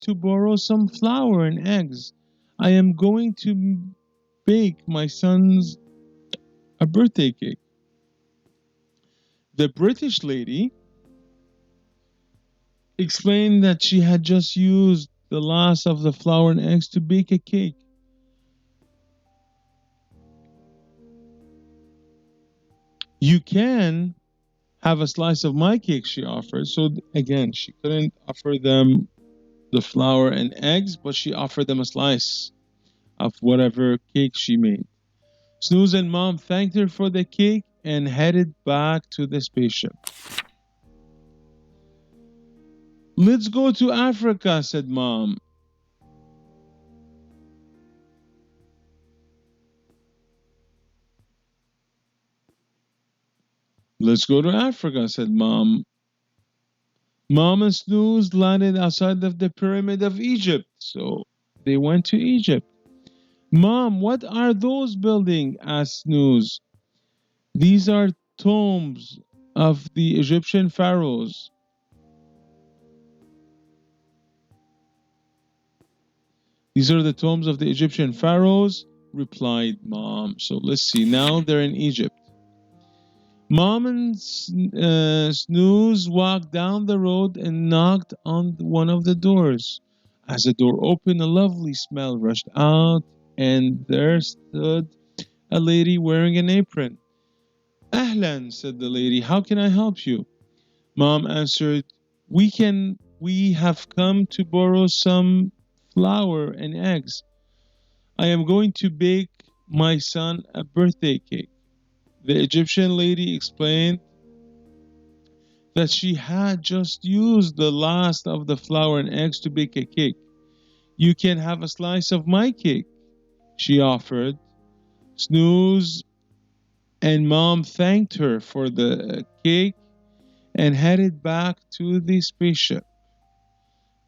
to borrow some flour and eggs. I am going to bake my son's a birthday cake. The British lady explained that she had just used the last of the flour and eggs to bake a cake. You can have a slice of my cake, she offered. So again, she couldn't offer them the flour and eggs, but she offered them a slice of whatever cake she made. Snozz and Mom thanked her for the cake and headed back to the spaceship. Let's go to Africa, said Mom. Let's go to Africa, said Mom. Mom and Snozz landed outside of the Pyramid of Egypt, so they went to Egypt. Mom, what are those buildings? Asked Snozz. These are tombs of the Egyptian pharaohs. These are the tombs of the Egyptian pharaohs, replied Mom. So let's see. Now they're in Egypt. Mom and Snozz walked down the road and knocked on one of the doors. As the door opened, a lovely smell rushed out, and there stood a lady wearing an apron. Ahlan, said the lady. How can I help you? Mom answered, We have come to borrow some flour and eggs. I am going to bake my son a birthday cake. The Egyptian lady explained that she had just used the last of the flour and eggs to bake a cake. You can have a slice of my cake, she offered. Snozz and Mom thanked her for the cake and headed back to the spaceship.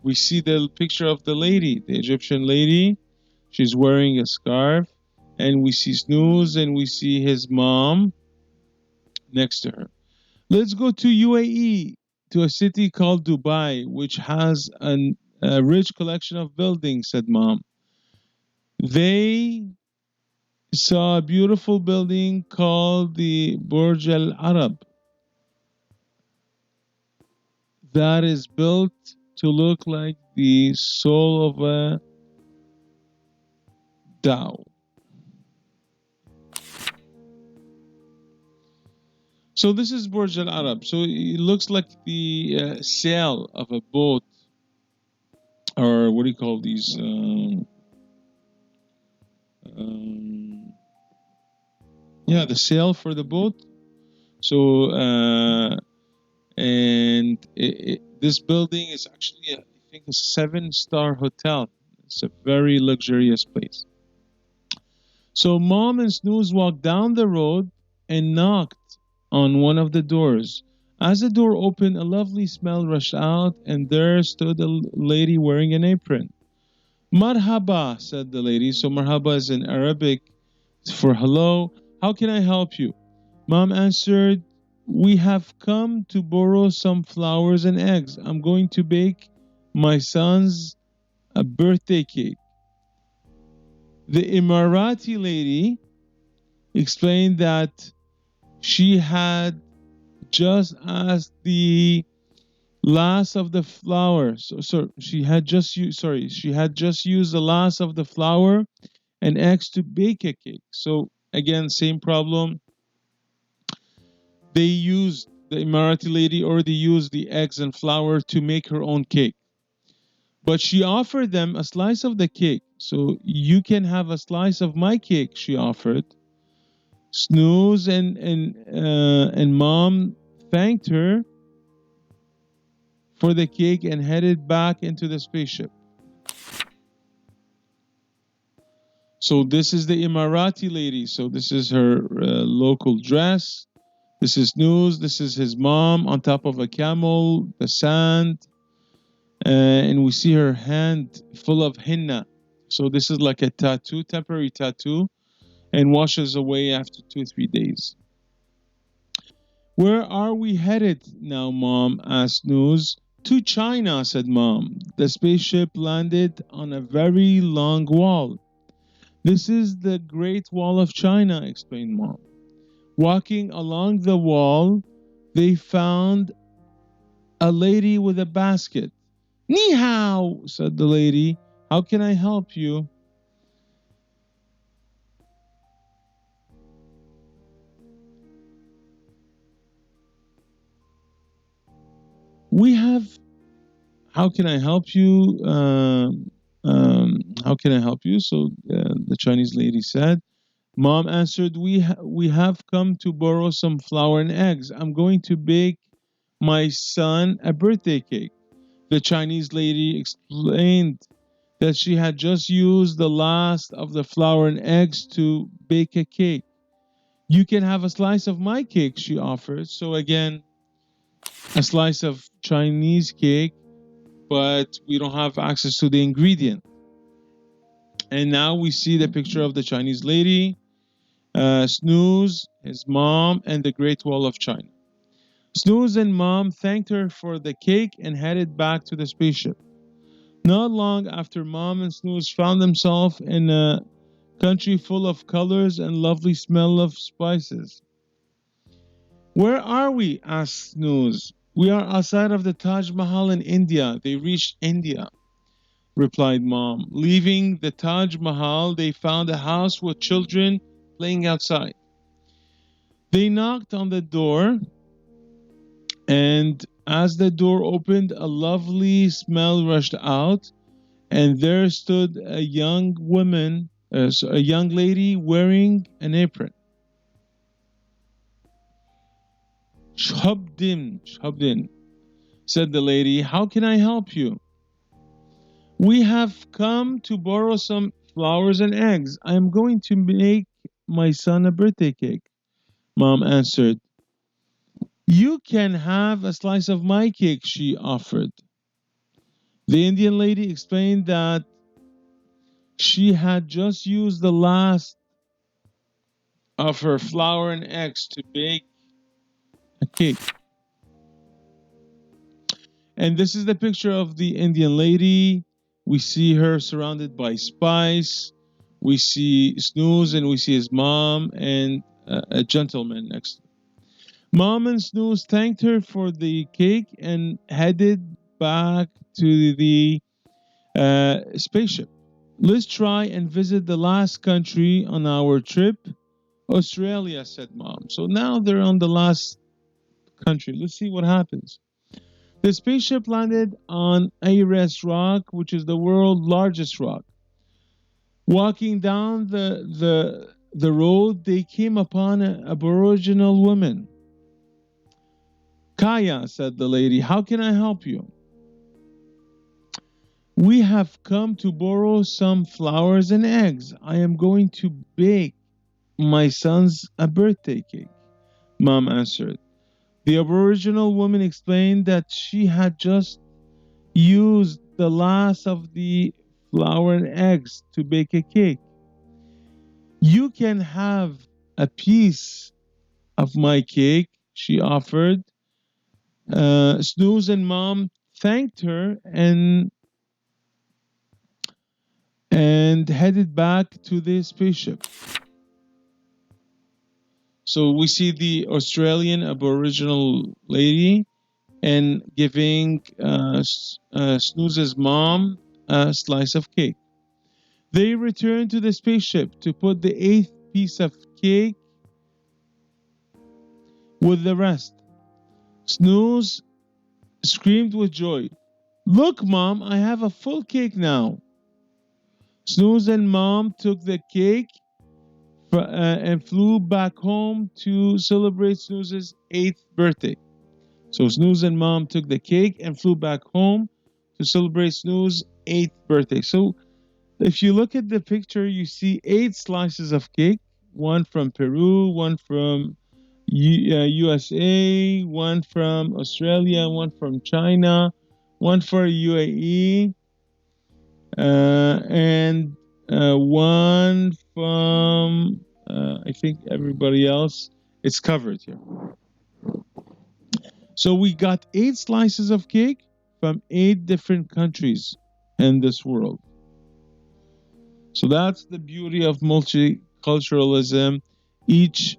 We see the picture of the lady, the Egyptian lady. She's wearing a scarf, and we see Snozz and we see his mom next to her. Let's go to UAE, to a city called Dubai, which has a rich collection of buildings, said Mom. They saw a beautiful building called the Burj Al Arab that is built to look like the soul of a dhow. So this is Burj Al Arab. So it looks like the sail of a boat, or what do you call these? Yeah, the sail for the boat. So this building is actually, I think, a 7-star hotel. It's a very luxurious place. So Mom and Snozz walked down the road and knocked on one of the doors. As the door opened, a lovely smell rushed out, and there stood a lady wearing an apron. Marhaba, said the lady. So marhaba is in Arabic for hello. How can I help you? Mom answered, We have come to borrow some flowers and eggs. I'm going to bake my son's a birthday cake. The Emirati lady explained that she had just asked the last of the flour. She had just used the last of the flour and eggs to bake a cake. So again, same problem. The Emirati lady already used the eggs and flour to make her own cake. But she offered them a slice of the cake. So you can have a slice of my cake, she offered. Snozz and Mom thanked her for the cake and headed back into the spaceship. So this is the Emirati lady. So this is her local dress. This is Snozz. This is his mom on top of a camel, the sand. And we see her hand full of henna. So this is like a tattoo, temporary tattoo, and washes away after 2-3 days. Where are we headed now, Mom? Asked Snozz. To China, said Mom. The spaceship landed on a very long wall. This is the Great Wall of China, explained Mom. Walking along the wall, they found a lady with a basket. Ni hao, said the lady. How can I help you? We have. How can I help you? How can I help you? So the Chinese lady said. Mom answered, we have come to borrow some flour and eggs. I'm going to bake my son a birthday cake. The Chinese lady explained that she had just used the last of the flour and eggs to bake a cake. You can have a slice of my cake, she offered. So again, a slice of Chinese cake, but we don't have access to the ingredient. And now we see the picture of the Chinese lady, Snozz, his mom, and the Great Wall of China. Snozz and Mom thanked her for the cake and headed back to the spaceship. Not long after, Mom and Snozz found themselves in a country full of colors and lovely smell of spices. Where are we? Asked Snozz. We are outside of the Taj Mahal in India. They reached India, replied Mom. Leaving the Taj Mahal, they found a house with children playing outside. They knocked on the door, and as the door opened, a lovely smell rushed out, and there stood a young woman, a young lady wearing an apron. Shabdin, said the lady. How can I help you? We have come to borrow some flowers and eggs. I am going to make my son a birthday cake, Mom answered. You can have a slice of my cake, she offered. The Indian lady explained that she had just used the last of her flour and eggs to bake a cake. And this is the picture of the Indian lady. We see her surrounded by spice. We see Snozz and we see his mom and a gentleman next. Mom and Snozz thanked her for the cake and headed back to the spaceship. Let's try and visit the last country on our trip, Australia, said Mom. So now they're on the last country. Let's see what happens. The spaceship landed on Ayres Rock, which is the world's largest rock. Walking down the road, they came upon an Aboriginal woman. Kaya, said the lady, how can I help you? We have come to borrow some flowers and eggs. I am going to bake my son's a birthday cake, Mom answered. The Aboriginal woman explained that she had just used the last of the flour and eggs to bake a cake. You can have a piece of my cake, she offered. Snozz and Mom thanked her and headed back to the spaceship. So we see the Australian Aboriginal lady and giving Snooz's mom a slice of cake. They returned to the spaceship to put the eighth piece of cake with the rest. Snozz screamed with joy. Look, Mom, I have a full cake now. Snozz and Mom took the cake and flew back home to celebrate Snooz's 8th birthday. So Snozz and Mom took the cake and flew back home to celebrate Snooz's 8th birthday. So if you look at the picture, you see 8 slices of cake, one from Peru, one from USA, one from Australia, one from China, one for UAE, and one from, I think everybody else. It's covered here. So we got 8 slices of cake, from 8 different countries in this world. So that's the beauty of multiculturalism. Each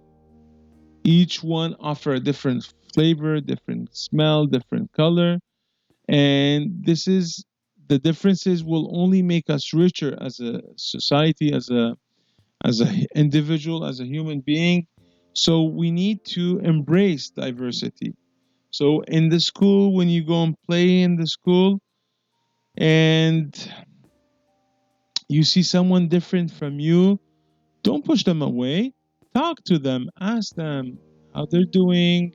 one offer a different flavor, different smell, different color, and the differences will only make us richer as a society, as a individual, as a human being. So we need to embrace diversity. So in the school, when you go and play in the school and you see someone different from you, don't push them away. Talk to them, ask them how they're doing.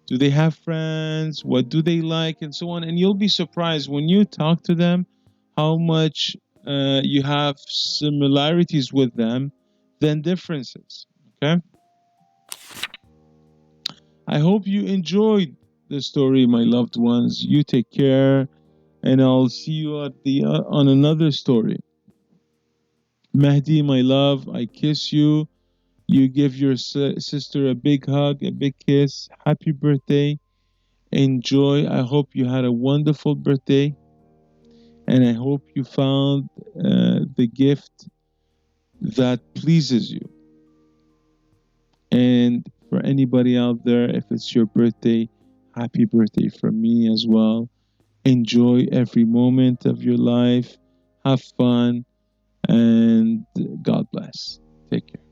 Do they have friends? What do they like? And so on. And you'll be surprised when you talk to them how much you have similarities with them than differences. Okay? I hope you enjoyed the story, my loved ones. You take care, and I'll see you at the on another story. Mahdi, my love, I kiss you. You give your sister a big hug, a big kiss. Happy birthday. Enjoy. I hope you had a wonderful birthday, and I hope you found the gift that pleases you. And for anybody out there, if it's your birthday, happy birthday from me as well. Enjoy every moment of your life. Have fun, and God bless. Take care.